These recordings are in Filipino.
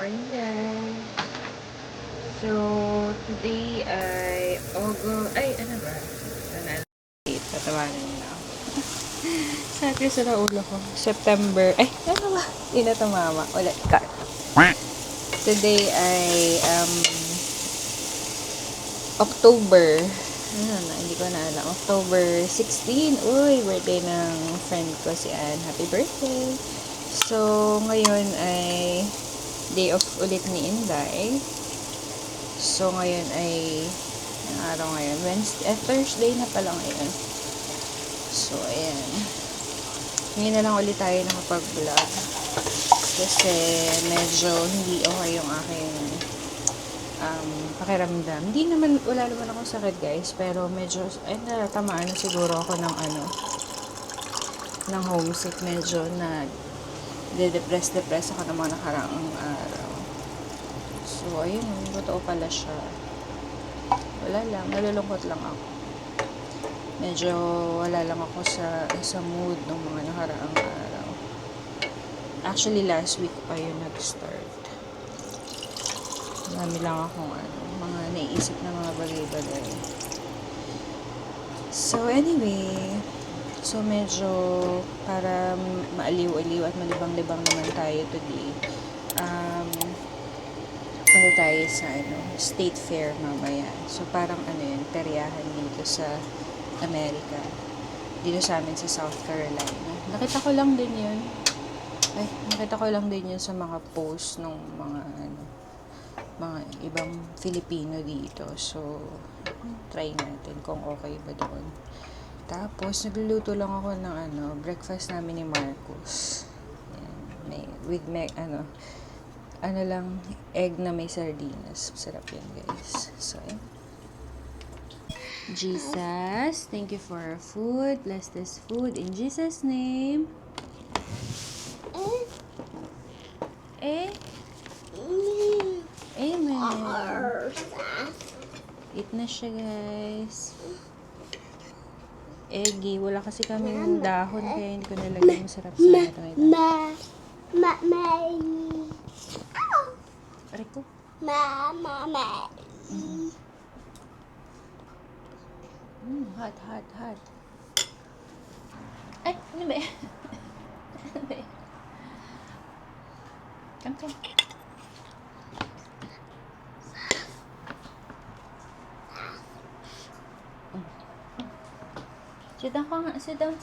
Morning guys! So, today ay ano ba? Tatawanan na ako. Sabi sa ulo ko, September, ano ba? Hindi na tumama. Ulit, cut. Today ay, October, ano na, hindi ko na alam. October 16. Uy, birthday ng friend ko si Anne. Happy birthday! So, ngayon ay day off ulit ni Inday. So, ngayon ay ang araw ngayon, Thursday na pala ngayon. So, ayan. Ngayon na lang ulit tayo nakapag-vlog. Kasi medyo hindi okay yung aking pakiramdam. Hindi naman, wala naman akong sakit guys. Pero medyo, natamaan na siguro ako ng homesick. Medyo na depress ako ng mga nakaraang araw. So, ayun, totoo pala siya. Wala lang, nalulungkot lang ako. Medyo wala lang ako sa mood ng mga nakaraang araw. Actually, last week pa yun nag-start. Marami lang akong mga naiisip na mga bagay-bagay. So, anyway, so medyo para maaliw-aliw at malibang-libang naman tayo today. Punta tayo sa State Fair mamaya. So parang yun, peryahan dito sa Amerika. Dito sa amin sa South Carolina. Nakita ko lang din yun sa mga post ng mga ibang Filipino dito. So try natin kung okay ba doon. Tapos nagluluto lang ako ng breakfast namin ni Marcos. Ayan, lang, egg na may sardinas. Sarap yan, guys. So, Jesus, thank you for our food. Bless this food in Jesus' name. Amen. Eat na siya, guys. Eggy. Wala kasi kaming dahon, kaya hindi ko nalagay. Masarap sa ito. Rico. Hot. Ay, ano ba? Ano ba? Come. Sit down ka nga. Sit down.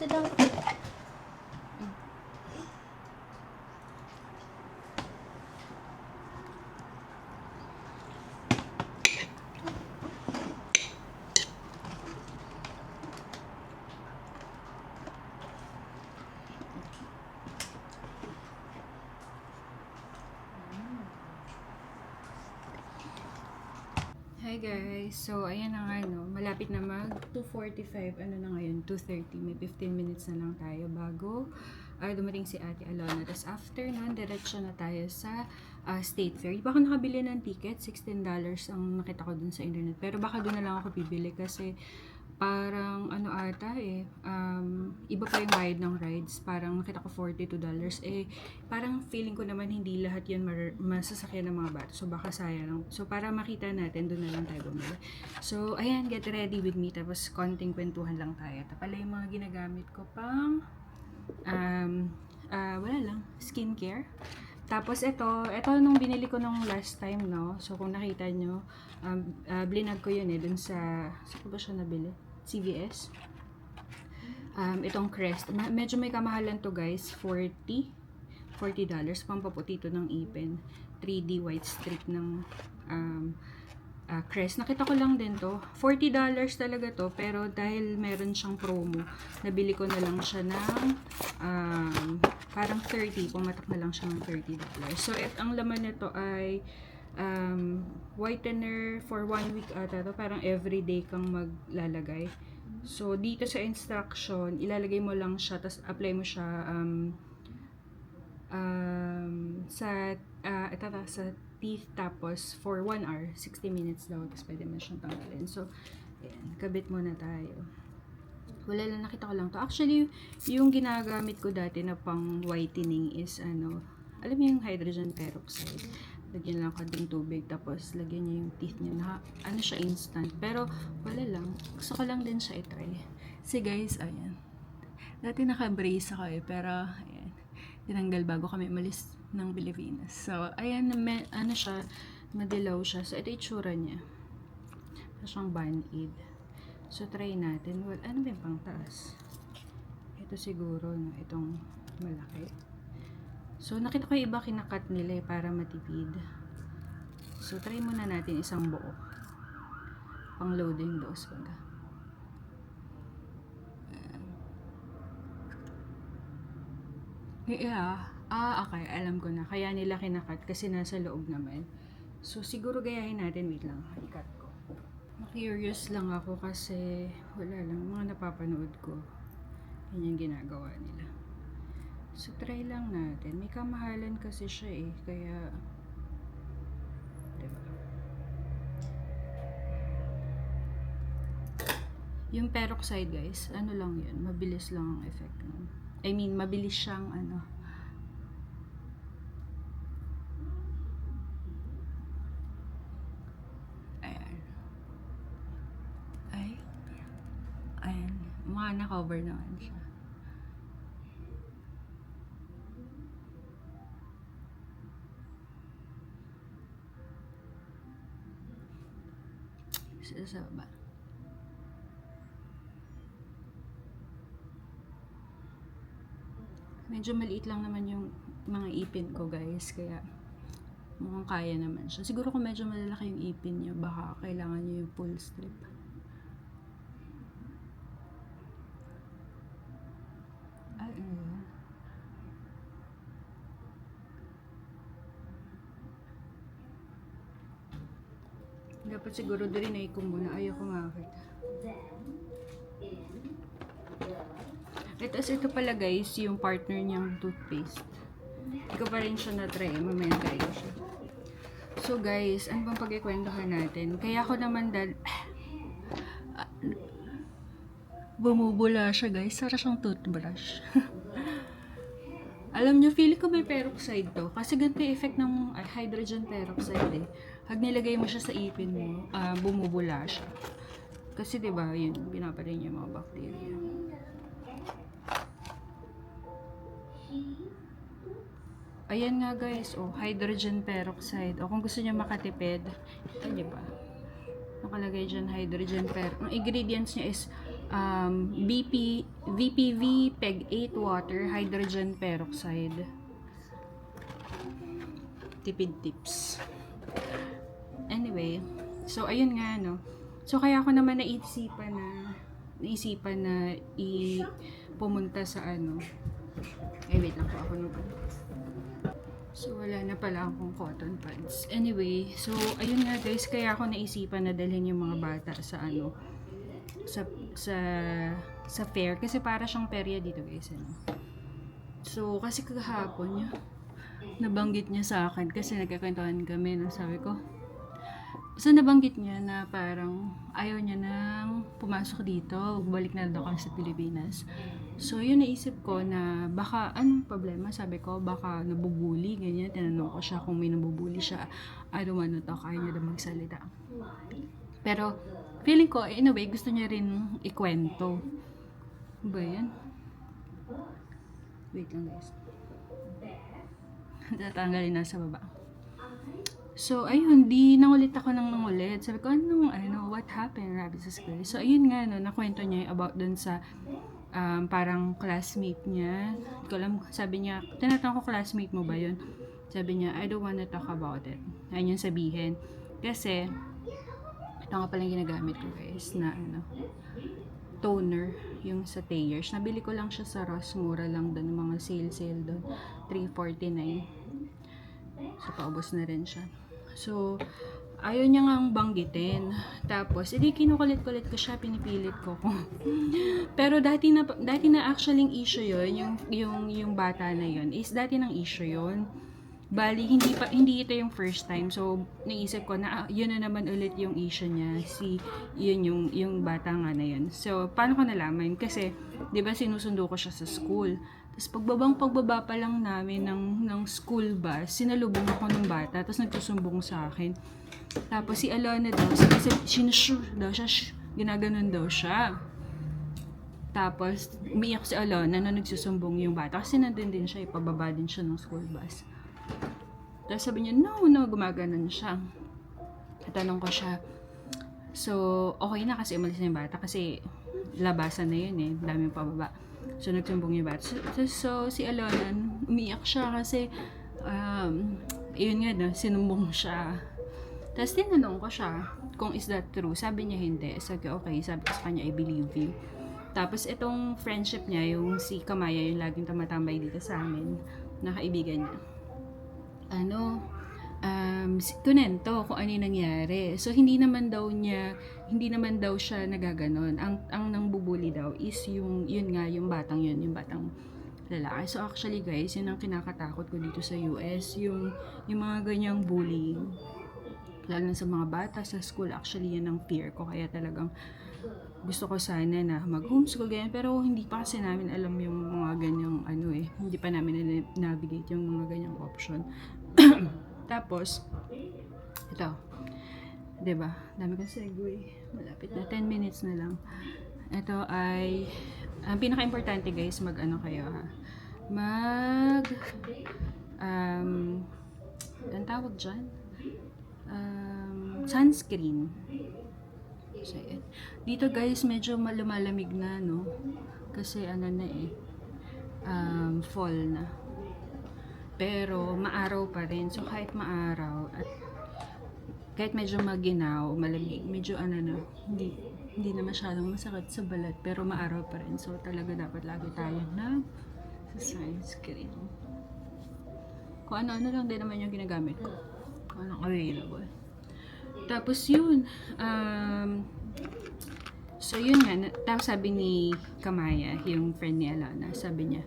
Hi guys! So, ayan na nga, malapit na mag 2:45, na ngayon, 2:30, may 15 minutes na lang tayo bago dumating si Ate Alona. Tapos after nun, diretso na tayo sa State Fair. Baka nakabili ng ticket, $16 ang nakita ko dun sa internet. Pero baka dun na lang ako bibili kasi parang iba pa yung bayad ng rides. Parang nakita ko $42. Parang feeling ko naman hindi lahat yan masasakyan ng mga bata. So baka sayang. So para makita natin, doon na lang tayo bumili. So ayan, get ready with me. Tapos konting kwentuhan lang tayo. Ito pala yung mga ginagamit ko pang wala lang, skincare. Tapos ito nung binili ko nung last time, so kung nakita nyo, blinag ko yun dun saan ko ba siya nabili? CVS. Itong Crest, medyo may kamahalan to guys, $40 pampaputi to ng ipin, 3D white strip ng Crest. Nakita ko lang din to, $40 talaga to, pero dahil meron siyang promo, nabili ko na lang siya ng parang 30, pumatak na lang siya ng $30. So ang laman nito ay whitener for 1 week ata to, parang everyday kang maglalagay. So dito sa instruction, ilalagay mo lang siya, tapos apply mo siya sa teeth, tapos for 1 hour, 60 minutes daw, tapos pwede mo siyang tanggalin. So ayan, kabit muna tayo. Wala lang, nakita ko lang to. Actually, yung ginagamit ko dati na pang whitening is alam mo yung hydrogen peroxide. Lagyan lang konting tubig, tapos lagyan niya yung teeth niya. Ano siya, instant. Pero, wala lang. Gusto ko lang din siya itry. See guys, ayan. Dati naka-brace ako pero, ayan. Tinanggal bago kami umalis ng Pilipinas. So, ayan, ano siya, madilaw siya. So, ito itsura niya. Ito siyang band-aid. So, try natin. Well, ano ba yung pangtaas? Ito siguro, no, itong malaki. So, nakita ko yung iba kinakat nila para matipid. So, try muna natin isang buo. Pang loading dose baga. Yeah. Okay. Alam ko na. Kaya nila kinakat kasi nasa loob naman. So, siguro gayahin natin. Wait lang. I-cut ko. Curious lang ako kasi wala lang. Mga napapanood ko. Yan yung ginagawa nila. So, try lang natin. May kamahalan kasi siya eh. Kaya, diba? Yung peroxide guys, ano lang yun. Mabilis lang ang effect nun. I mean, mabilis siyang ano. Ayan. Ayan. Mga na-cover naman siya. Sa baba. Medyo maliit lang naman yung mga ipin ko guys, kaya mukhang kaya naman siya. Siguro kung medyo malalaki yung ipin niyo, baka kailangan niyo yung full strip. Dapat siguro din na ko muna. Ayoko makakita. Ito pala guys, yung partner niyang toothpaste. Hindi ko pa rin siya na-try. Mamaya try ko siya. So guys, ano bang pag-ikwentuhan natin? Kaya ako naman bumubula siya guys. Para siyang toothbrush. Alam nyo, feeling ko may peroxide to. Kasi ganito yung effect ng hydrogen peroxide eh. Pag nilagay mo siya sa ipin mo, bumubula siya. Kasi diba, yun, pinaparin niya yung mga bacteria. Ayan nga guys, hydrogen peroxide. O kung gusto niyo makatipid, ito diba? Nakalagay dyan hydrogen peroxide. Ang ingredients niya is VPV, PEG 8 water, hydrogen peroxide. Tipid tips. Anyway, so ayun nga no. So kaya ako naman naisipan na pumunta sa ano. Wait lang po ako nung So wala na pala akong cotton pads. Anyway, so ayun nga guys, kaya ako naisipan na dalhin yung mga bata sa ano sa fair kasi para siyang perya dito guys ano. So kasi kahapon niya nabanggit niya sa akin kasi nagkakwentuhan kami no, sabi ko. So nabanggit niya na parang ayaw niya nang pumasok dito, balik na daw kami sa Pilipinas. So yun naisip ko na baka anong problema, sabi ko baka nabubuli ganyan, tinanong ko siya kung may nabubuli siya. I don't want to talk, ayaw niya daw magsalita. Pero feeling ko in a way gusto niya rin ikwento. Ba yan? Wait lang guys. Tatanggalin na sa baba. So, ayun, di nangulit ako ng nangulit. Sabi ko, what happened, Rabbit sa school? So, ayun nga, no, nakwento niya about dun sa parang classmate niya. Hindi ko alam, sabi niya, tinatanong ko, classmate mo ba yun? Sabi niya, I don't wanna talk about it. Ayun yung sabihin. Kasi, ito nga palang ginagamit ko guys, na toner, yung sa Thayers. Nabili ko lang siya sa Ross, mura lang doon, mga sale doon, $3.49. So, paubos na rin siya. So, ayaw niya ngang banggitin. Tapos, edi kinukulit-kulit ko siya, pinipilit ko. Pero dati na actually issue yun, yung bata na yun, is dati ng issue yun. Bali, hindi ito yung first time. So, naisip ko na yun na naman ulit yung issue niya. Yun yung bata nga na yun. So, paano ko nalaman? Kasi, di ba sinusundo ko siya sa school. Tapos pagbaba pa lang namin ng school bus, sinalubong ako ng bata, tapos nagsusumbong sa akin. Tapos si Alana daw, kasi sinushu daw siya, ginaganon daw siya. Tapos umiyak si Alana na nagsusumbong yung bata, kasi nandun din siya, ipababa din siya ng school bus. Tapos sabi niya, no, gumaganon siya. Tanong ko siya, so okay na kasi umalis na yung bata, kasi labasan na yun daming pababa. So nagsumbong yung bata. So si Alana, umiyak siya kasi yun nga no, sinumbong siya. Tapos tinanong ko siya kung is that true. Sabi niya hindi. Sabi ko okay, sabi ko sa kanya I believe you. Tapos itong friendship niya, yung si Kamaya, yung laging tumatambay dito sa amin, na kaibigan niya, kunento kung ano yung nangyari. So hindi naman daw siya nagaganon. Ang nangbubuli daw is yun batang lalaki. So actually guys, yun ang kinakatakot ko dito sa US, yung mga ganyang bullying. Lalo na sa mga bata sa school, actually yan ang fear ko. Kaya talagang gusto ko sana na mag-homeschool ganyan, pero hindi pa kasi namin alam yung mga ganyang hindi pa namin navigate yung mga ganyang option. Tapos ito, 'di ba? Dami kong segue. Malapit na 10 minutes na lang. Ito ay ang pinaka-importante guys, kayo ha. Ang tawag diyan, sunscreen. So, dito guys, medyo lumalamig na, no? Kasi fall na. Pero maaraw pa rin. So kahit maaraw at kahit medyo maginaw, malamig, medyo hindi na masyadong masakit sa balat, pero maaraw pa rin. So talaga dapat lagi tayo sa sunscreen. Kung ano-ano lang din naman yung ginagamit ko. Kung anong available. Tapos yun, so yun nga, tapos sabi ni Kamaya, yung friend ni Alana, sabi niya,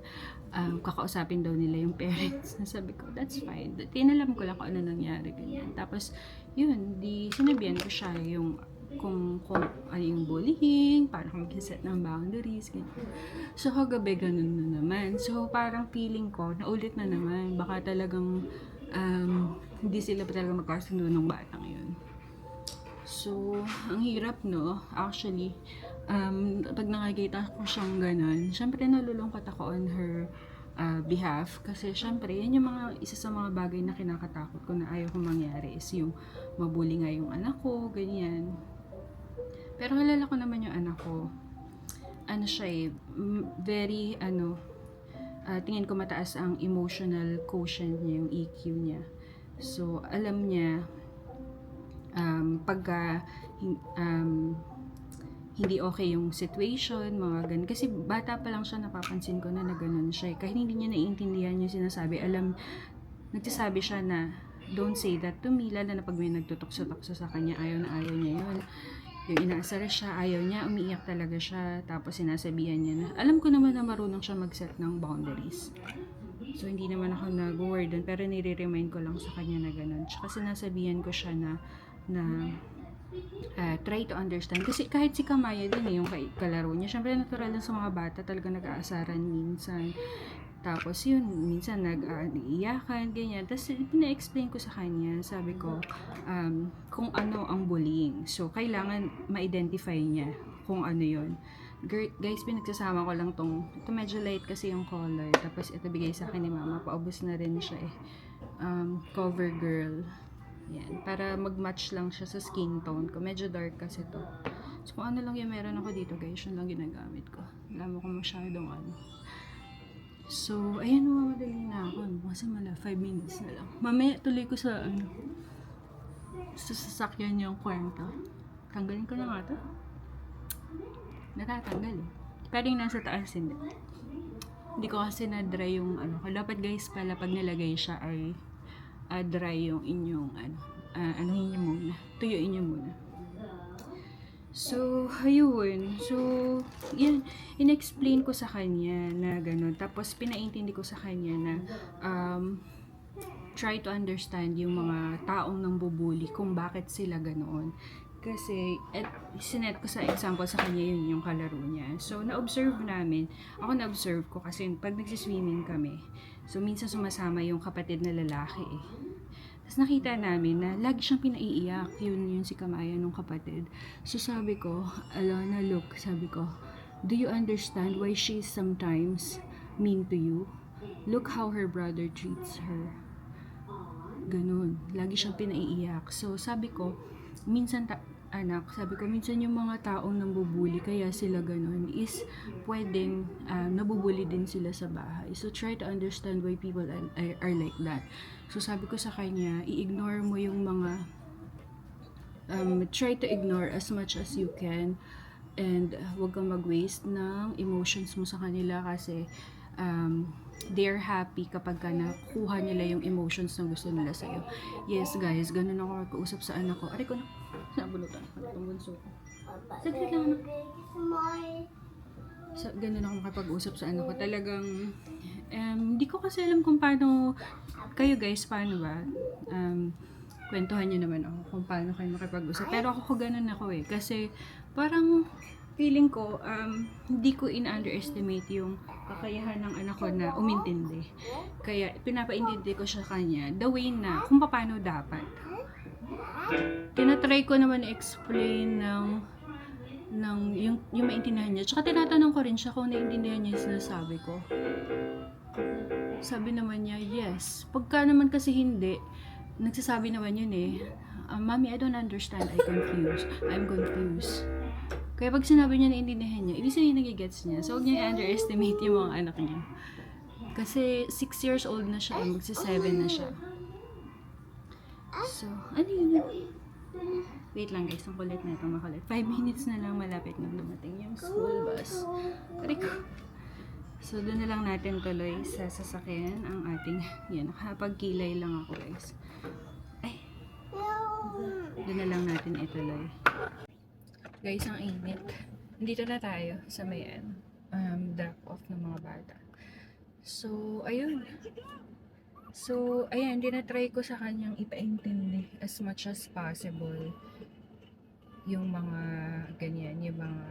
kakausapin daw nila yung parents. Sabi ko, that's fine. Tinalam ko lang kung ano nangyari, ganyan. Tapos, yun, sinabihan ko siya yung kung ano yung bullying, parang mag-set ng boundaries, ganyan. So, kagabi, ganun na naman. So, parang feeling ko, naulit na naman. Baka talagang, hindi sila pa talaga magkasundo ng batang yun. So, ang hirap, no? Actually, pag nakikita ko siyang ganun, syempre nalulungkot ako on her behalf, kasi syempre yan yung isa sa mga bagay na kinakatakot ko na ayaw kong mangyari, is yung mabully nga yung anak ko, ganyan. Pero halala ko naman yung anak ko, siya very tingin ko mataas ang emotional quotient niya, yung EQ niya. So alam niya pagka hindi okay yung situation, mga ganun. Kasi bata pa lang siya, napapansin ko na ganun siya. Kahit hindi niya naiintindihan yung sinasabi, nagsasabi siya na, don't say that to me, lalo na pag may nagtutukso-tukso sa kanya, ayaw niya yun. Yung inaasar siya, ayaw niya, umiiyak talaga siya, tapos sinasabihan niya na, alam ko naman na marunong siya mag-set ng boundaries. So, hindi naman ako nag-word dun, pero nire-remind ko lang sa kanya na ganun. Tsaka sinasabihan ko siya na try to understand. Kasi kahit si Kamaya din yung kalaro niya, syempre natural lang sa mga bata, talaga nag-aasaran minsan. Tapos yun, minsan nag-iiyakan, ganyan. Tapos pina-explain ko sa kanya, sabi ko, kung ano ang bullying. So, kailangan ma-identify niya kung ano yun. Guys, pinagsasama ko lang ito medyo light kasi yung color. Tapos ito bigay sa akin ni mama, paubos na rin siya Cover Girl. Yan, para mag-match lang siya sa skin tone ko. Medyo dark kasi to. So, kung ano lang yung meron ako dito, guys, yun lang ginagamit ko. Alam mo kung masyadong So, ayan, mamadali na ako. Kasi 5 minutes na lang. Mamaya tuloy ko sa sasakyan yung kwento. Tanggalin ko na nga to. Natatanggal Pero yung nasa taas, hindi. Hindi ko kasi na-dry yung Dapat guys pala, pag nilagay siya ay dry yung inyong anuhin nyo muna. Tuyuin nyo muna. So, ayun. So, yan. In-explain ko sa kanya na gano'n. Tapos, pinaintindi ko sa kanya na try to understand yung mga taong nang bubuli kung bakit sila ganoon. Kasi, sinet ko sa example sa kanya yun yung kalaro niya. So, na-observe namin. Ako na-observe ko kasi pag nagsiswimming kami, so minsan sumasama yung kapatid na lalaki eh. Tapos nakita namin na lagi siyang pinaiiyak. Yun si Kamaya nung kapatid. So sabi ko, Alana, look, sabi ko, do you understand why she's sometimes mean to you? Look how her brother treats her. Ganun. Lagi siyang pinaiiyak. So sabi ko, minsan sabi ko, minsan yung mga taong nambubuli, kaya sila ganun, is pwedeng nabubuli din sila sa bahay. So, try to understand why people are like that. So, sabi ko sa kanya, i-ignore mo yung mga, try to ignore as much as you can, and huwag kang mag-waste ng emotions mo sa kanila kasi, they're happy kapag ka nakuha nila yung emotions na gusto nila sa'yo. Yes, guys, ganun ako mag-uusap sa anak ko. Aray ko na, nabunutan ako itong bunso ko. Saglit lang, anak. Ganun ako makapag-usap sa anak ko. Talagang, hindi ko kasi alam kung paano, kayo guys, paano ba? Kwentuhan nyo naman ako kung paano kayo makipag-usap. Pero ako ganun ako eh. Kasi, parang, feeling ko, hindi ko in-underestimate yung kakayahan ng anak ko na umintindi. Kaya, pinapaintindi ko siya kanya, the way na, kung paano dapat. Tinatry ko naman i-explain yung maintindihan niya. Tsaka tinatanong ko rin siya kung naiintindihan niya yung sinasabi ko. Sabi naman niya, yes. Pagka naman kasi hindi, nagsasabi naman yun eh, Mommy, I don't understand. I'm confused. Kaya pag sinabi niya na intindihan niya, ibig sabihin nagigets niya. So, huwag niya i-underestimate yung mga anak niya. Kasi 6 years old na siya, magsi-7 na siya. So, ano yun? Wait lang guys, ang kulit na ito, makulit. 5 minutes na lang malapit na dumating yung school bus. So, doon na lang natin tuloy sa sasakyan ang ating, yan, nakapagkilay lang ako guys. Doon na lang natin ituloy. Guys, ang init. Dito na tayo sa may drop-off ng mga bata. So, ayun. So, ayan, dinatry ko sa kanyang ipaintindi as much as possible yung mga ganyan, yung mga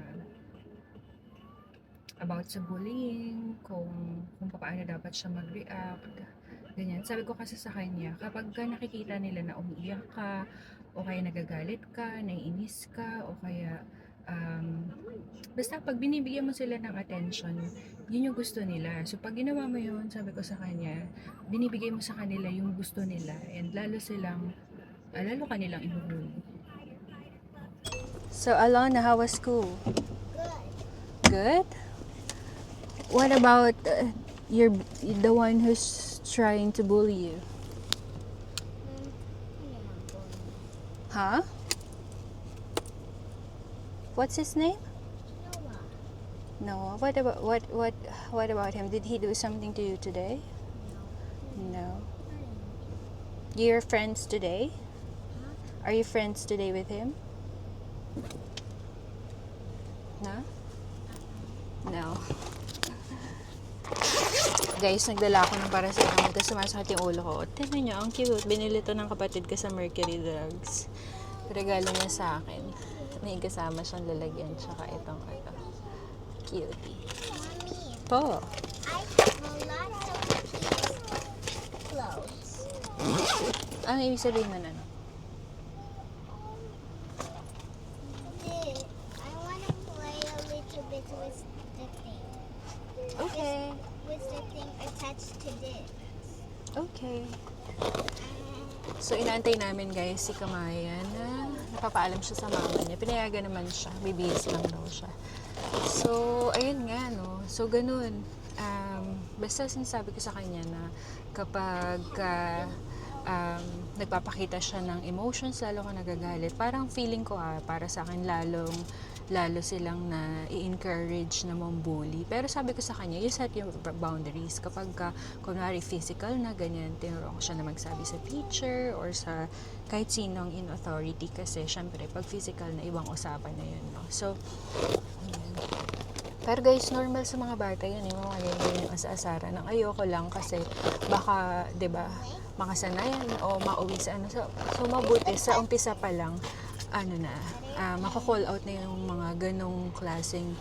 about sa bullying, kung paano dapat siya mag-react, ganyan. Sabi ko kasi sa kanya, kapag nakikita nila na umiiyak ka, o kaya nagagalit ka, naiinis ka, o kaya basta pag binibigyan mo sila ng attention, yun yung gusto nila. So pag ginawa mo yun, sabi ko sa kanya, binibigay mo sa kanila yung gusto nila, and lalo kanilang inuhuli. So Alana, how was school? Good? What about the one who's trying to bully you? Huh? What's his name? Noah. What about him? Did he do something to you today? No. You're friends today? Are you friends today with him? No? No. Guys, nagdala ako ng paracetamol kasi sumasakit yung ulo ko. Tignan nyo, ang cute. Binili to ng kapatid ko sa Mercury Drugs. Regalo niya sa akin. May kasama siyang lalagyan. Tsaka itong cutie. Po. I have a lot of clothes. Ano ibig sabihin na ano? I want to play a little bit with the thing. Okay. With the thing attached to this. Okay. So, inaantay namin guys si Kamaya na napapaalam siya sa mama niya. Pinayagan naman siya. Bibihis lang daw siya. So, ayun nga, no. So, ganun. Basta sinasabi ko sa kanya na kapag nagpapakita siya ng emotions, lalo ka nagagalit, parang feeling ko para sa akin lalo silang na i-encourage na mambully. Pero sabi ko sa kanya, you set your boundaries. Kapag kunwari physical na ganyan, tinuro ko siya na magsabi sa teacher or sa kahit sinong in authority kasi syempre pag physical na ibang usapan na yun, no? So, pero guys, normal sa mga bata yan, yung mga ganyan yung asa-asara ng ayoko lang kasi baka, 'di ba, makasanayan o mauwi sa ano. So mabuti sa umpisa pa lang mako-call out na yung mga ganong klaseng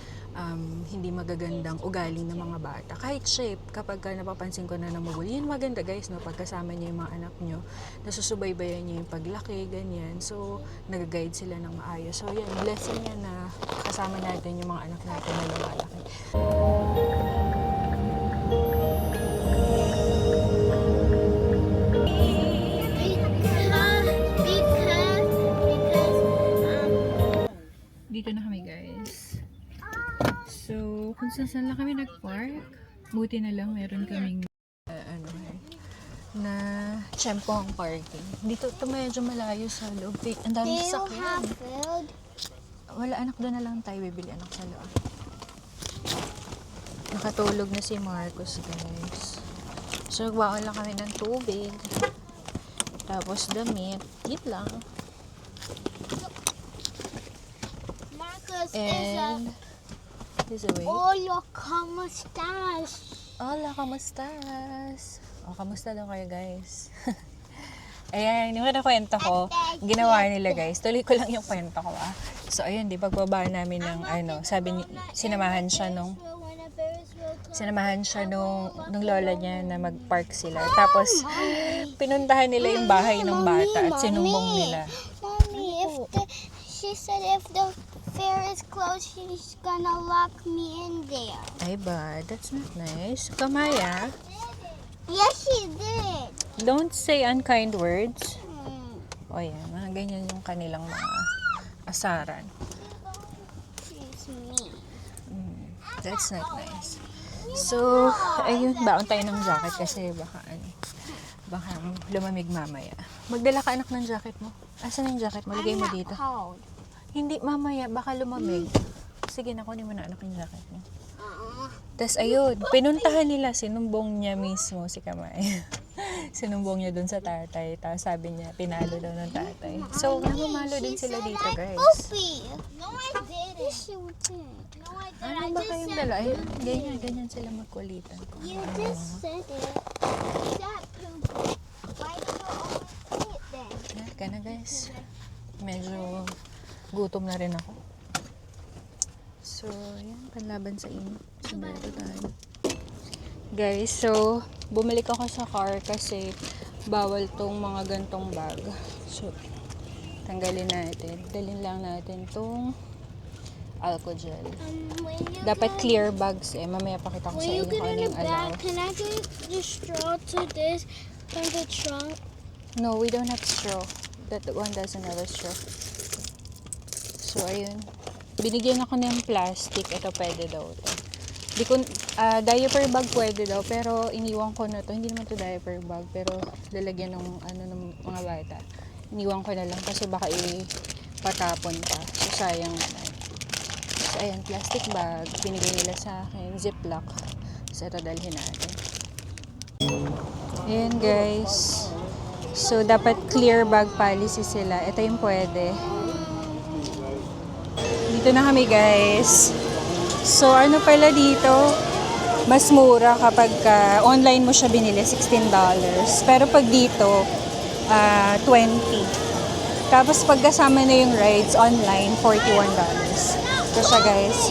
hindi magagandang ugali ng mga bata. Kahit shape, kapag napapansin ko na namubuli, yun maganda guys, no? Pagkasama niyo yung mga anak niyo, nasusubaybayan niyo yung paglaki, ganyan. So, nag-guide sila ng maayos. So, yan, blessing yan na kasama natin yung mga anak natin na lumalaki. Dito na kami guys. So, kung saan lang kami nag-park, buti na lang meron kaming na tiyempo ang parking. Dito ito medyo malayo sa loob. Ang Do dami you sasakyan. have food? Wala, anak, doon na lang tayo bibili, anak, sa loob. Nakatulog na si Marcos guys. So, nagbaon lang kami ng tubig. Tapos damit. Yun lang. Marcus And this away. Hola, ¿cómo estás? Hola, kamustas? O, kamusta daw kayo guys? Ayan, yung kwento ko, ginawa nila guys. Tuloy ko lang yung kwento ko So, ayun, di pagbaba namin ng sabi ni, sinamahan siya nung lola niya na mag-park sila. Tapos, pinuntahan nila yung bahay ng bata at sinumbong nila. Mommy, she said if the fair is closed, she's gonna lock me in there. Ay ba, that's not nice. Kamaya, Yes, she did. don't say unkind words. Hmm. O yan, mga ganyan yung kanilang mga asaran. She's mean. That's not nice. So, ayun, baon tayo ng jacket kasi baka lumamig mamaya. Magdala ka anak ng jacket mo. Asan yung jacket mo? Lagay mo dito. Cold. Hindi, mamaya, baka lumamig. Sige, nakunin mo na anak yung jacket mo. Tapos ayun, pinuntahan nila, sinumbong niya mismo si Kamay. Sinumbong niya dun sa tatay. Tapos sabi niya, pinalo daw ng tatay. So, namamalo din sila dito, guys. Poopy. No, I didn't. Yes, you did. No, I didn't. Ano ba kayong dala? Ayun, ganyan sila magkulitan. You just said it. That poopy. Why do you always say it then? Ayan ka na, guys. Medyo gutom na rin ako. So, yan, panlaban sa inyo. Sumero tayo. Guys, so, bumalik ako sa car kasi bawal tong mga gantong bag. So, tanggalin natin. Dalhin lang natin tong alcohol gel. Dapat clear bags Mamaya pakita ko sa inyo kung ano yung allow. Can I get the straw to this from the trunk? No, we don't have straw. That one doesn't have a straw. So, ayun. Binigyan ako ng plastic. Ito pwede daw to. Diaper bag pwede daw, pero iniwan ko na to. Hindi naman to diaper bag, pero lalagyan ng mga bata. Iniwan ko na lang kasi baka ipatapon pa. So, sayang naman. So, ayan, plastic bag. Binigay nila sa akin. Ziplock. So, ito dalhin natin. Ayan, guys. So, dapat clear bag policy sila. Ito yung pwede. Dito na kami, guys. So, ano pala dito? Mas mura kapag online mo siya binili, $16. Pero pag dito, 20. Tapos pag kasama na yung rides online, $41. Ito siya, guys.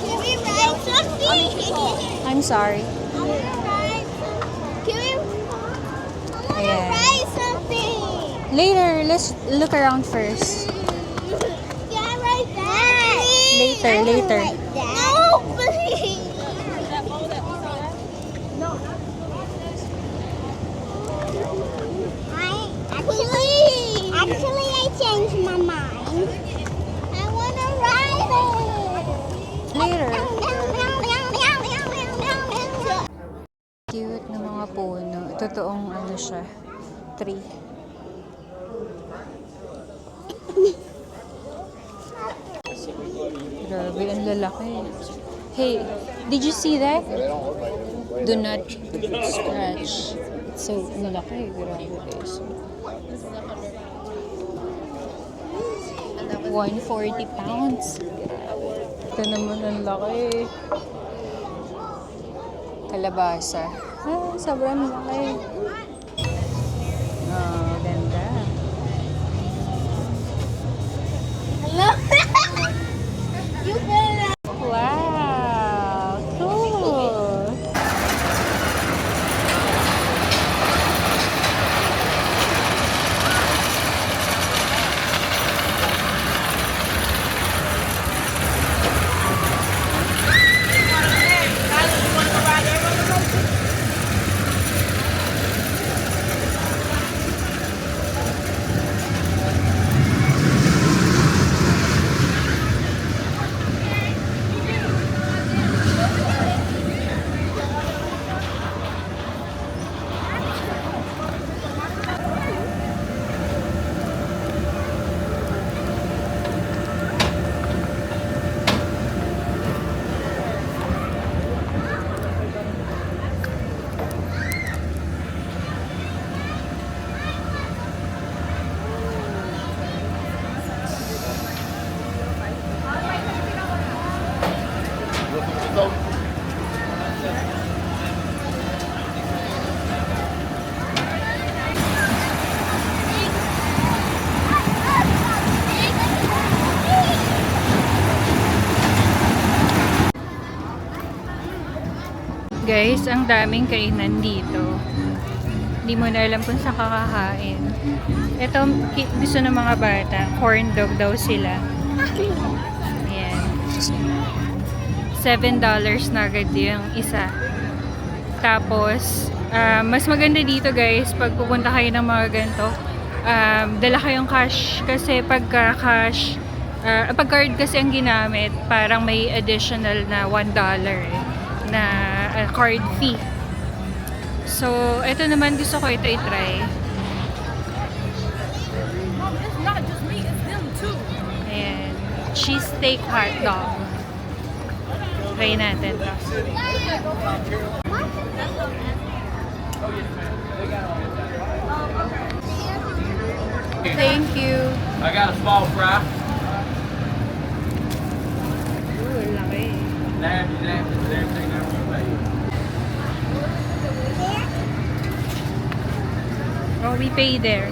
Can we ride something? I'm sorry. I want to ride something. Can we Ayan. ride something? Later, let's look around first. Can I ride that? Later, later. No, please. Actually, I changed my mind. I want to ride it. Later. Cute na mga puno. Totoong ano siya, tree. Grabe, ang lalaki. Hey, did you see that? Do not scratch. It's so lalaki. Grabe, guys. 140 pounds. Ito naman ang laki. Kalabasa. Ah, sobrang laki. Oh, ganda. Hello? You can. Wow! Cool! Guys, ang daming kainan dito. Hindi mo na alam kung saan kakakain. Ito, gusto ng mga bata. Corn dog daw sila. Ayan. $7 na agad yung isa. Tapos, mas maganda dito guys, pag pupunta kayo ng mga ganito, dala kayong cash. Kasi pagka cash, pag card kasi ang ginamit, parang may additional na $1 na card fee. So, ito naman gusto ko ito i-try. It's not just me, it's them too. Ayan. Cheese steak hot dog. Try natin to. Thank you. I got a small fry. Ooh, laki. Napkins, everything that we made. Oh, we pay there.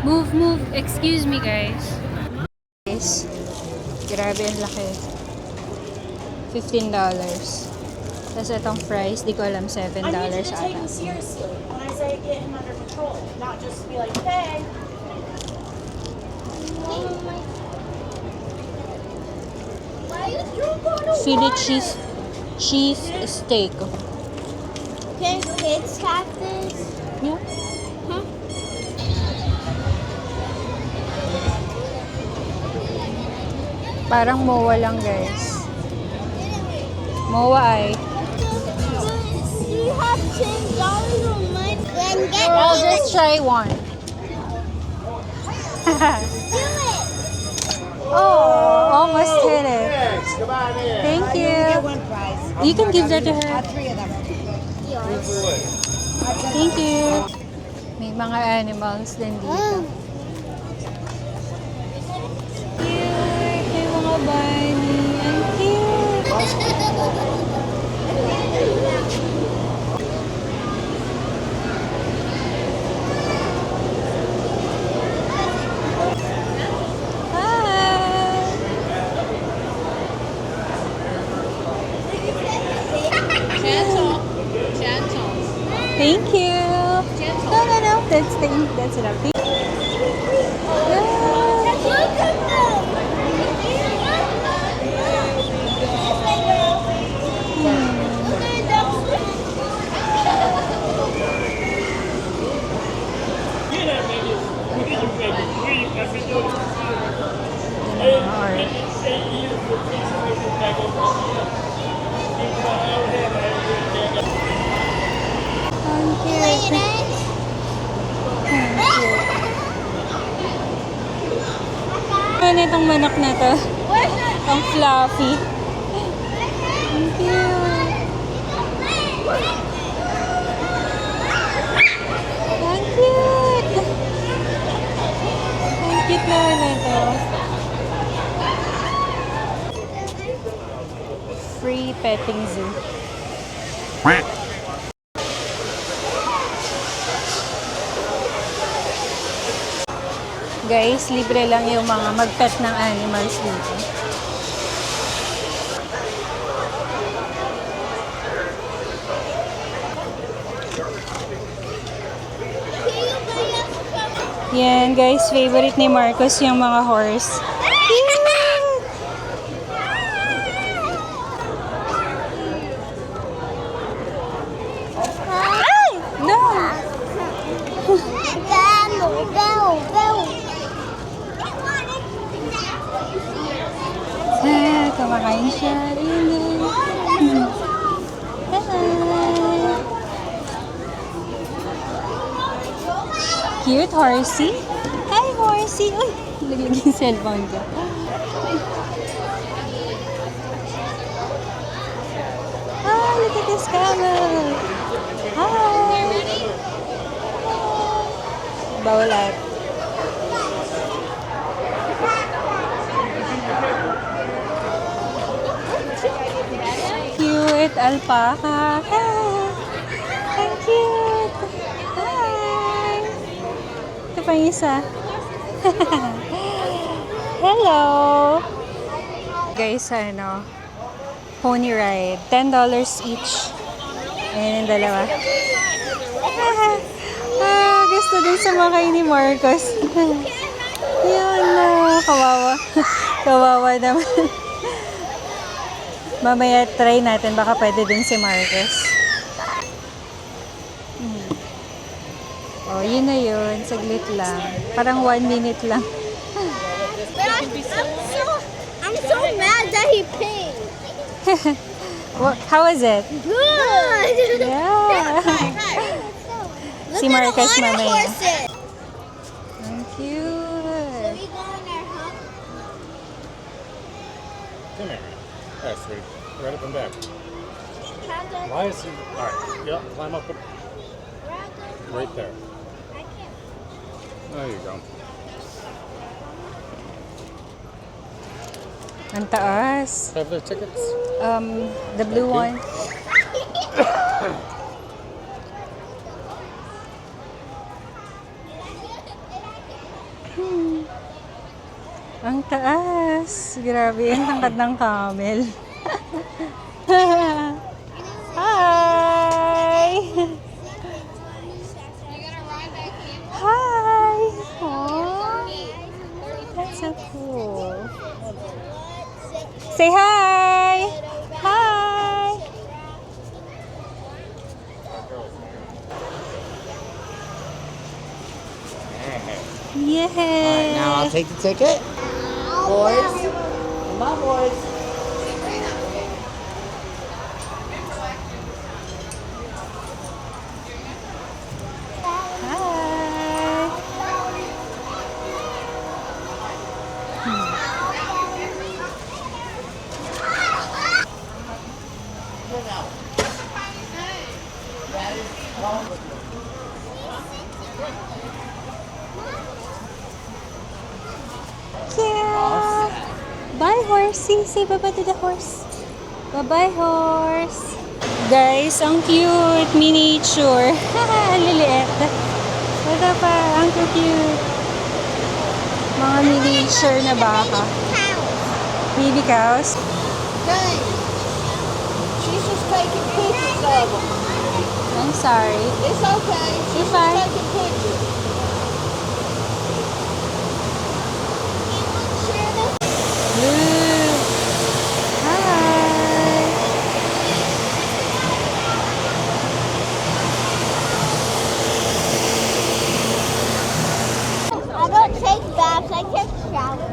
Move, move. Excuse me, guys. Guys, grabe ang laki. $15. Tapos itong fries, di ko alam, $7 I need you to take ata. him seriously when I say get him under control, not just be like, hey. Philly cheese steak. Can kids have this? Yeah. Huh? Parang MOA lang, guys. MOA ay. You have $10 on mine. Then get I'll me just try one. do it. Oh, almost hit it. Come on in. Thank you. One prize. You can give that to her. 3 of them. Yours. Thank you. May mga animals din dito. Cute! May mga bunny. Ang cute! Thank you. No. That's enough. Look at them. Look at them. Ang cute. Ano itong manok na to? Ang fluffy. Ang cute. Ang cute. Ang cute naman na to. Free petting zoo. Guys, libre lang yung mga mag-pet ng animals dito. Yan guys, favorite ni Marcos yung mga horse. Ay! No! Kumakain siya. Cute horsey. Hi, horsey. Uy, laglag yung cellphone ko. Ah, look at this camel. Hi. Bawal at. Cute alpaca. Ang cute. Hi. Ito pa yung isa. Hello. Guys, ano, pony ride. $10 each. Ayan yung dalawa. Gusto din sumakay ni Marcos. Yun na. Kawawa. Kawawa naman. Mamaya try natin. Baka pwede din si Marcos. Oh, yun na yun. Saglit lang. Parang 1 minute lang. I'm so mad that he paid. How was it? Good. Yeah. Si Marcos mamaya. Horses. Ang cute. We go on our hunt. Come here. That's sweet. Right up and back. Why is he? All right. Yeah, climb up. Right there. There you go. Ang taas. Have their tickets? The blue one. Ang taas. Grabe, ang tangkad ng camel. Hi! Hi! Aww. That's so cool. Say hi! Hi! Yay! Now I'll take the ticket. Boys. Come on, boys. Hi! Cute! Bye, horsey. Say bye-bye to the horse. Bye-bye, horse. Guys, ang cute. Miniature. Haha, liliit. Ito pa, ang cute. Mga miniature na baka. Baby cows. Good. She's just taking pictures of them. I'm sorry. It's okay. She's You're fine. taking pictures. Ooh. Hi. I don't take baths. I take showers.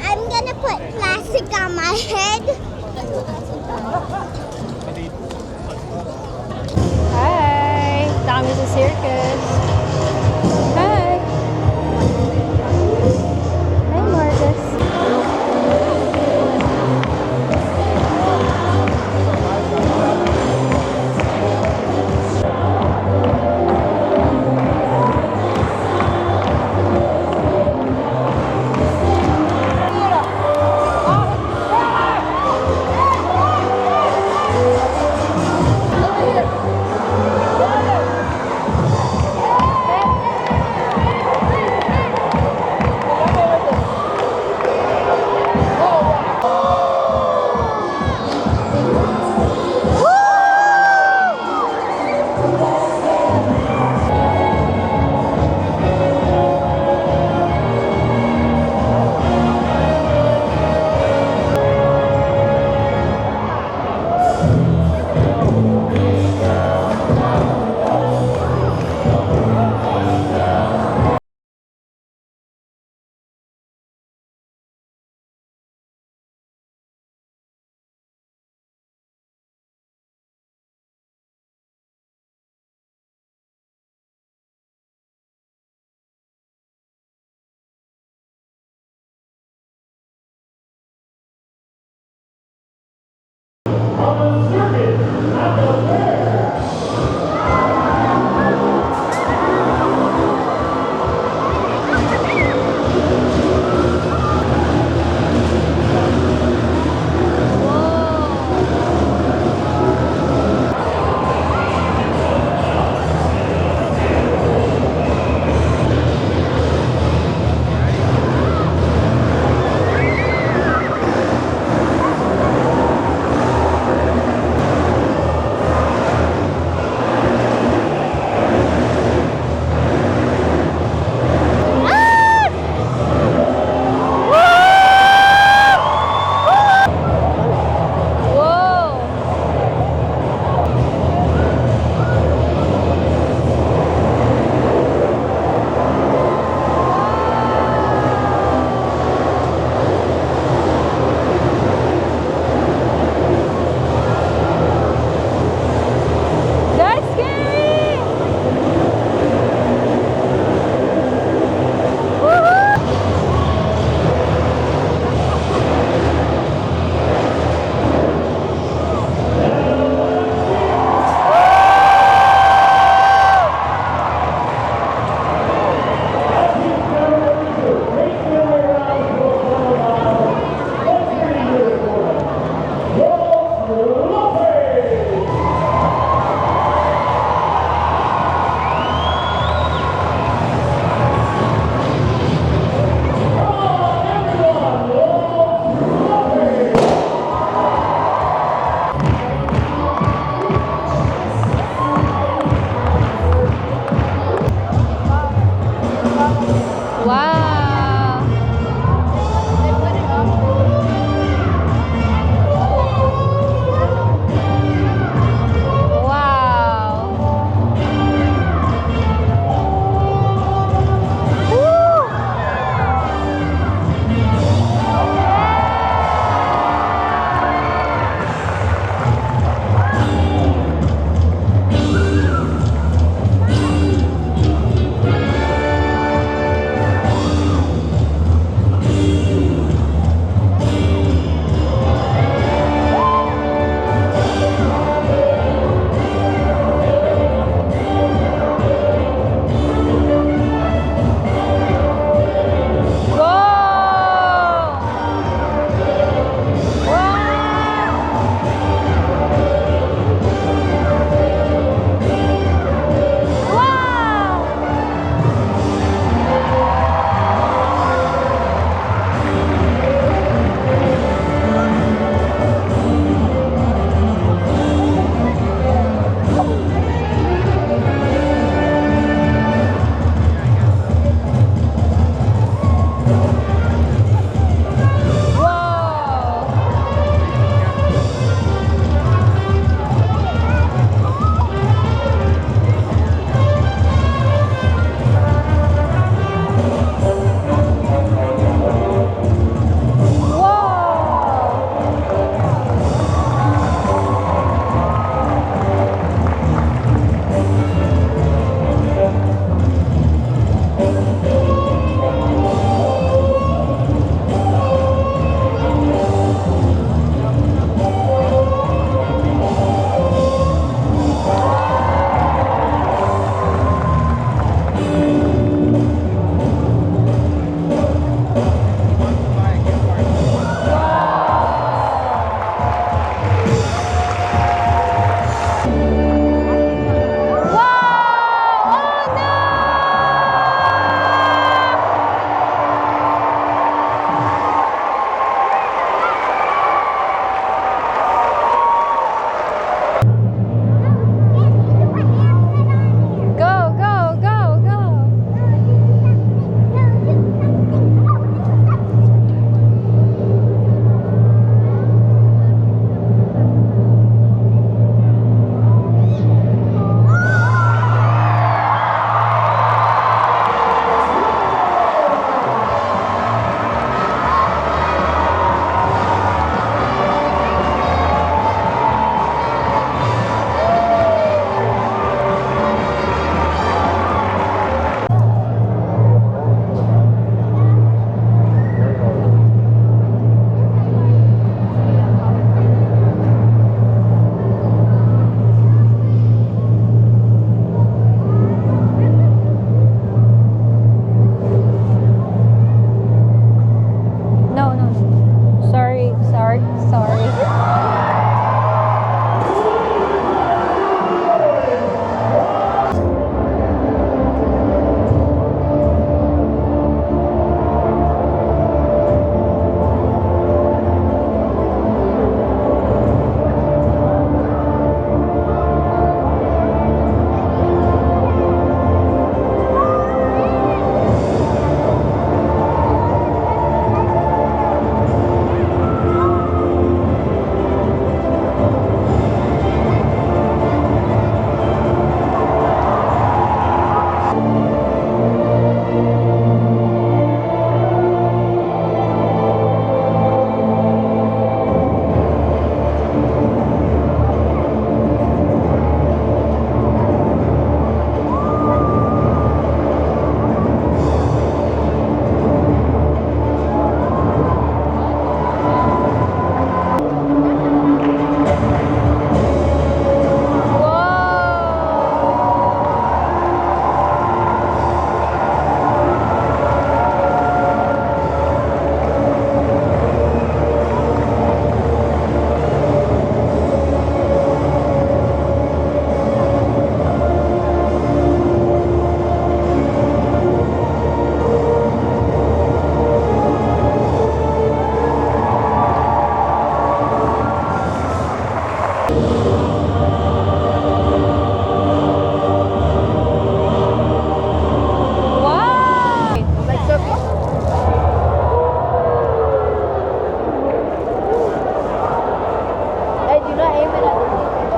I'm gonna put plastic on my head. Hi. Dami sa circus. Hi. Hi, Marcus.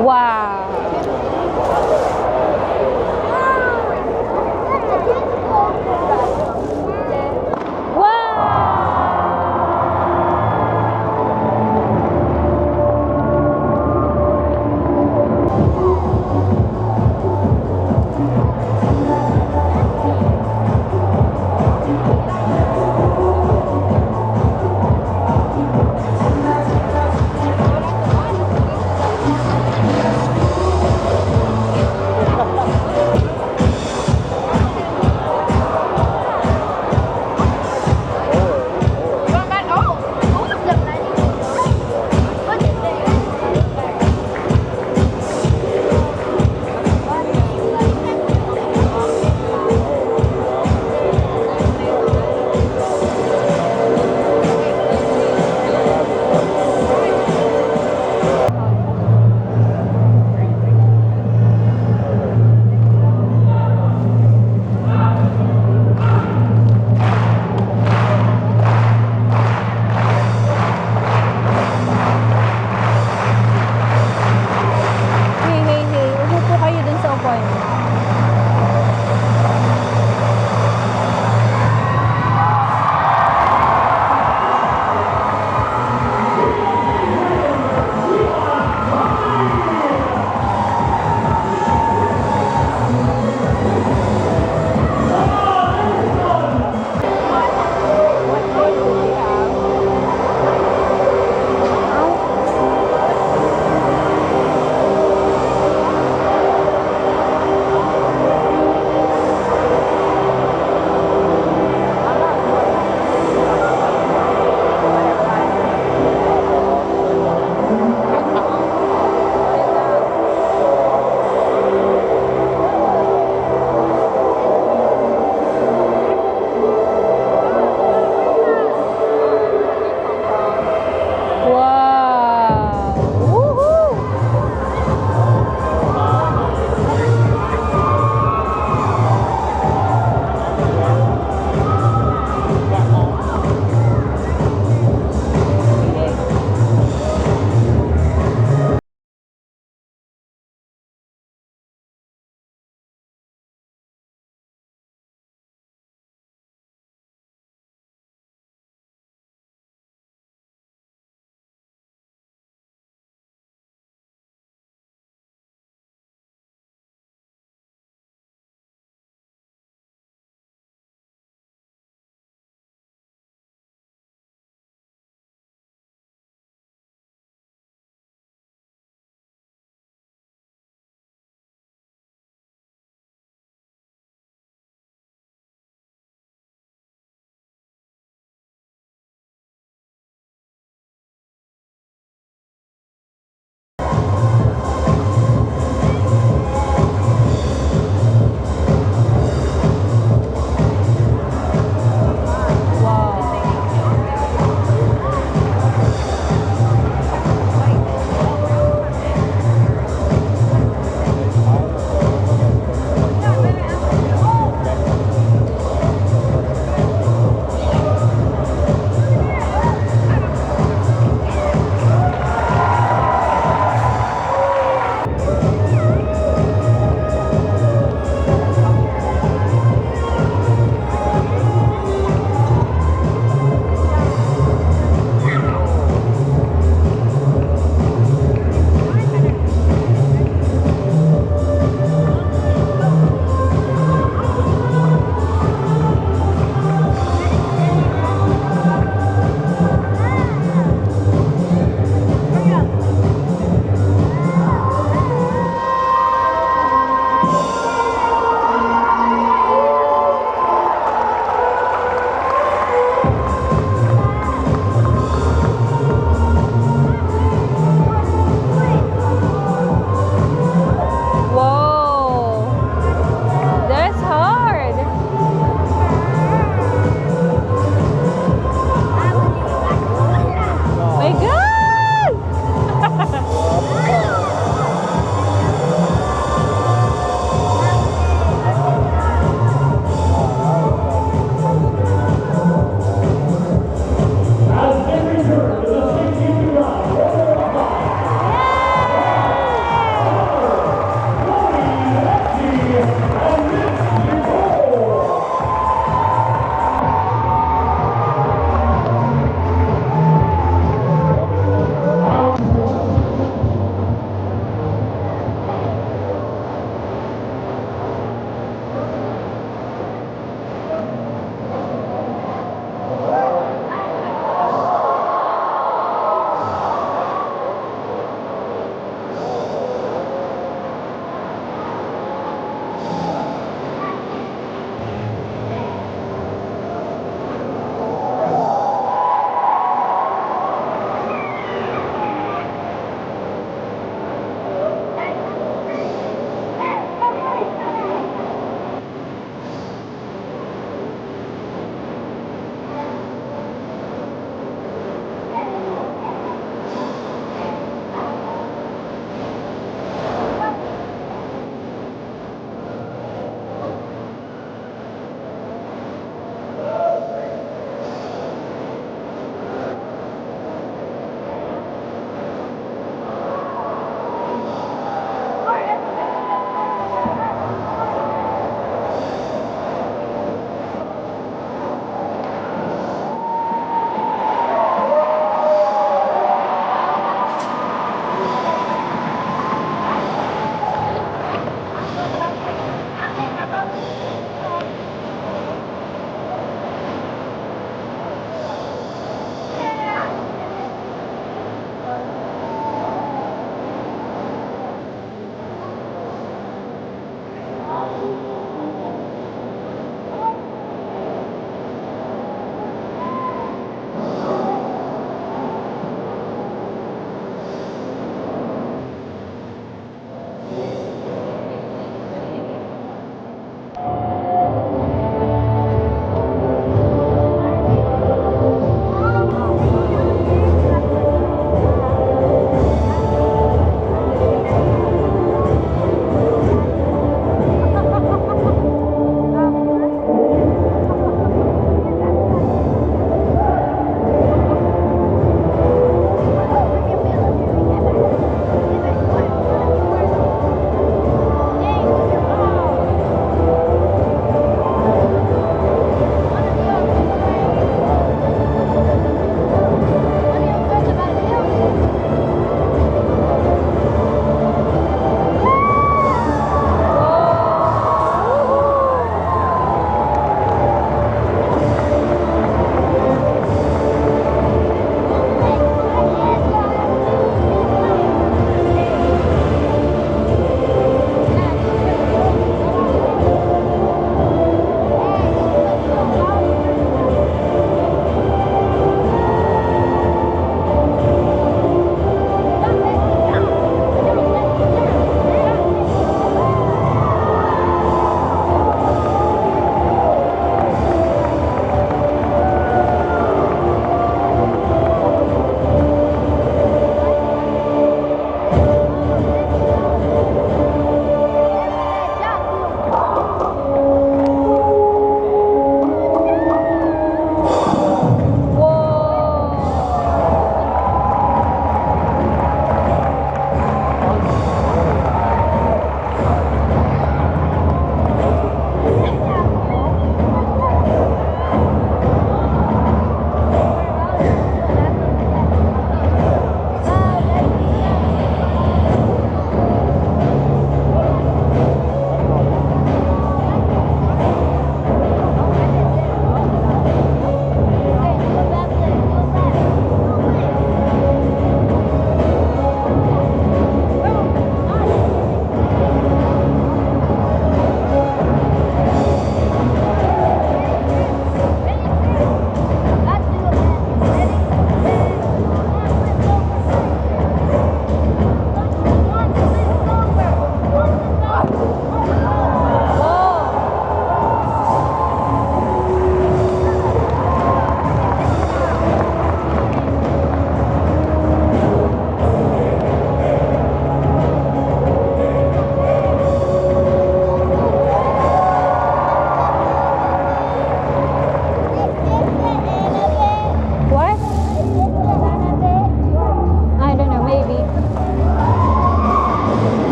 Wow!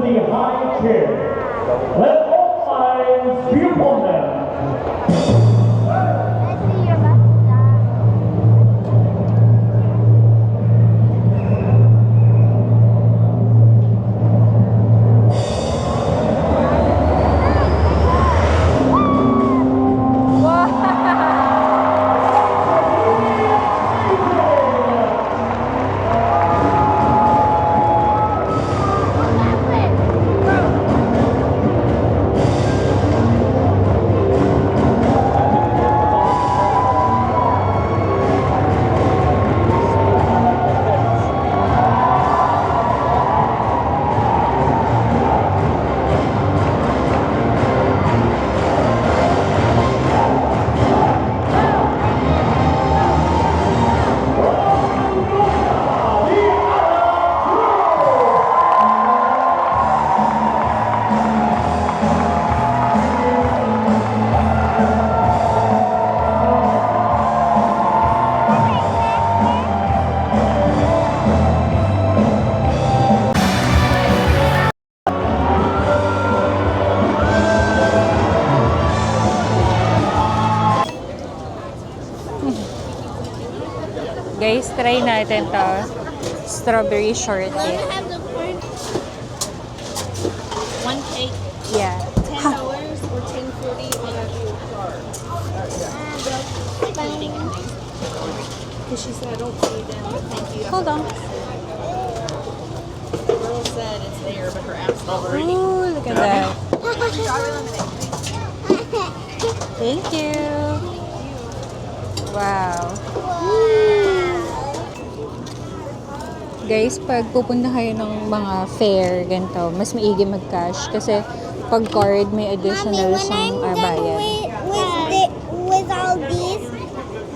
to the high chair. Let all eyes be upon them. Guys, try natin to. Strawberry shortcake. One cake, Yeah. $10 or $10.40 on a card. Because she said, I don't see them. Thank you. Hold on. The girl said it's there, but her app's not working. Ooh, look at that. Thank you. Wow. Guys, pag pupunta kayo ng mga fair, ganito, mas maigi mag-cash. Kasi pag card, may additional Mommy, when I'm siyang done bayad. with all these,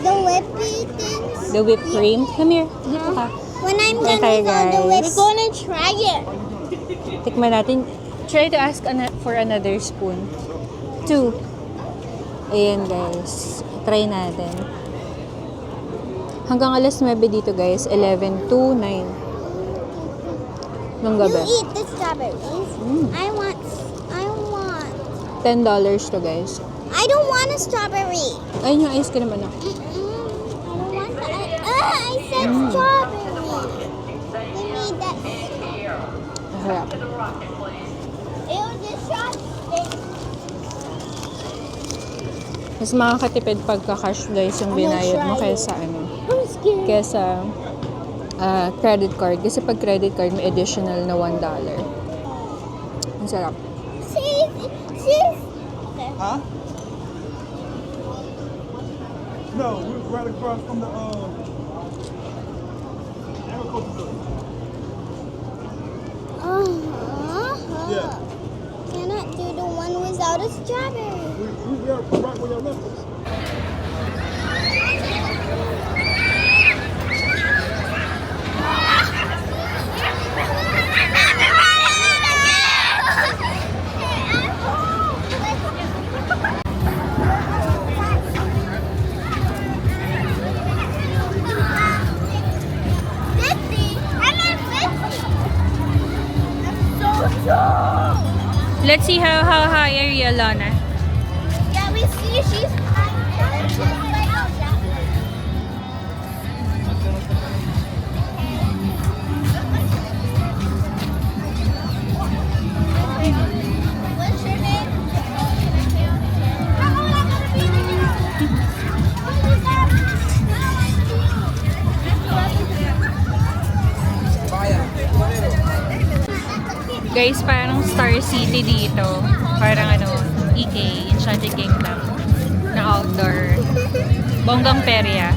the whippy things, The whipped cream. Come here. Dito ka. when I'm Okay, done with all the whip, guys. we're gonna try it. Tikman natin. Try to ask for another spoon. 2. Ayan, guys. Try natin. Hanggang alas 9 dito, guys. 11 to 9. Nung You gabi. eat the strawberries. I want. $10 to, guys. I don't want a strawberry. Ayun yung ice cream, ano. I don't want that. I said strawberry. Give me that. Harap. Ew, this strawberry. Mas makakatipid pagka-cash, guys, yung binayad mo kaysa ano. I'm scared. Kaysa credit card. Kasi pag credit card, may additional na $1. Ang sarap. Sis. Okay. Huh? No, we was right across from the agriculture building. Yeah. Cannot do the one without a strawberry. We right where y'all left us. Let's see how high are you, Alana? Yeah, we see she's What's your name? Guys, parang Star City dito. Parang ano, EK, Enchanted Kingdom. Na outdoor. Bonggang perya.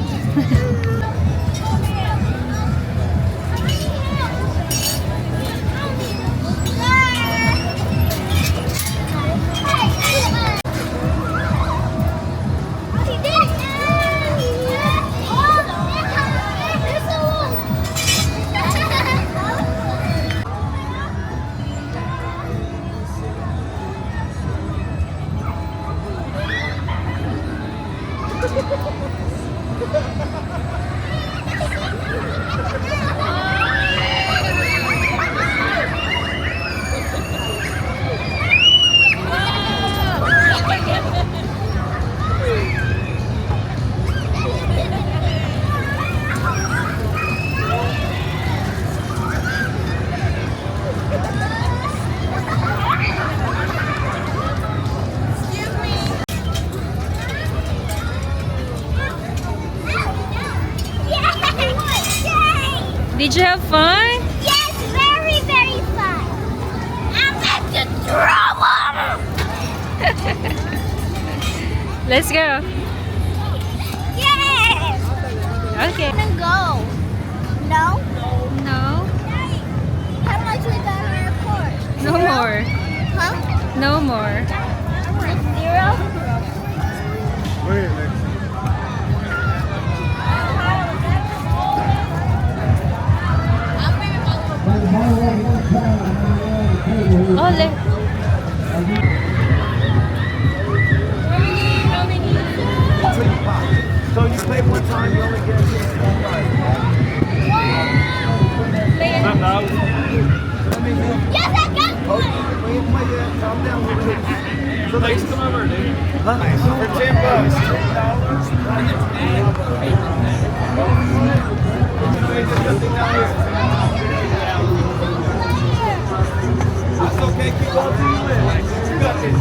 Did you have fun? Yes, very, very fun. I'm at the trouble. Let's go. Yes. Okay. I'm gonna go. No? No. How much we got on our course? No more. Huh? No more. Zero? Go ahead, Lex. Oh, So you play one time, you only get Yes, I got one. calm down a little bit. So thanks to my birthday. Huh? For $10. It's okay, keep on till you win. You got this.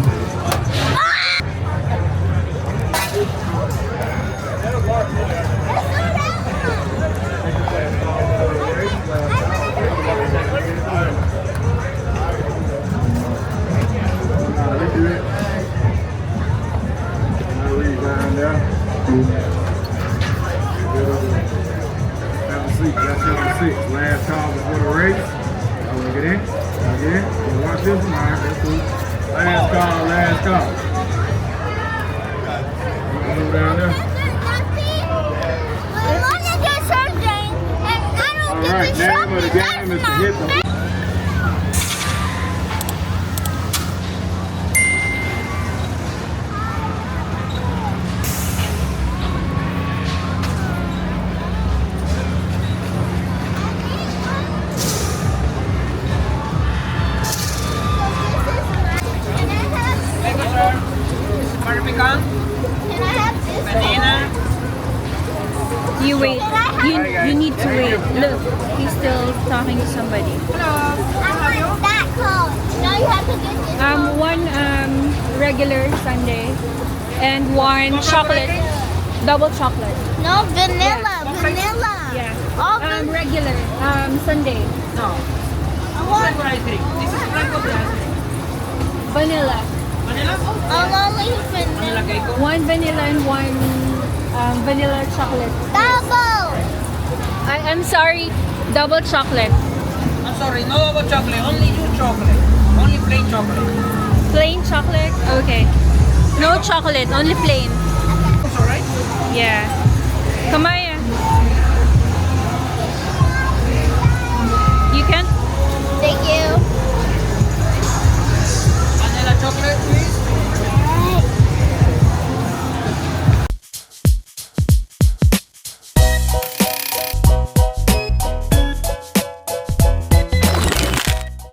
Last call before the race. I want to get in. Get in. Watch this one. All right, that's cool. Last call. Last call. Move down there. I want to do something, and I don't All get right, to name of the game is to hit the. Pecan, Can I have this? banana. you wait. You need to wait. Look, he's still talking to somebody. I want that cone. Now you have to get this One regular sundae and one chocolate, double chocolate. No, vanilla. Vanilla. Yeah. All Regular sundae. No. I want Ice cream. This is black coffee ice cream. Vanilla. Vanilla? only vanilla. Vanilla cake. One vanilla and one vanilla chocolate. Double. I'm sorry, double chocolate. I'm sorry, no double chocolate. Only you chocolate. Only plain chocolate. Plain chocolate? Okay. No chocolate, only plain. It's alright? Yeah. Kamaya. You can? Thank you. Vanilla chocolate.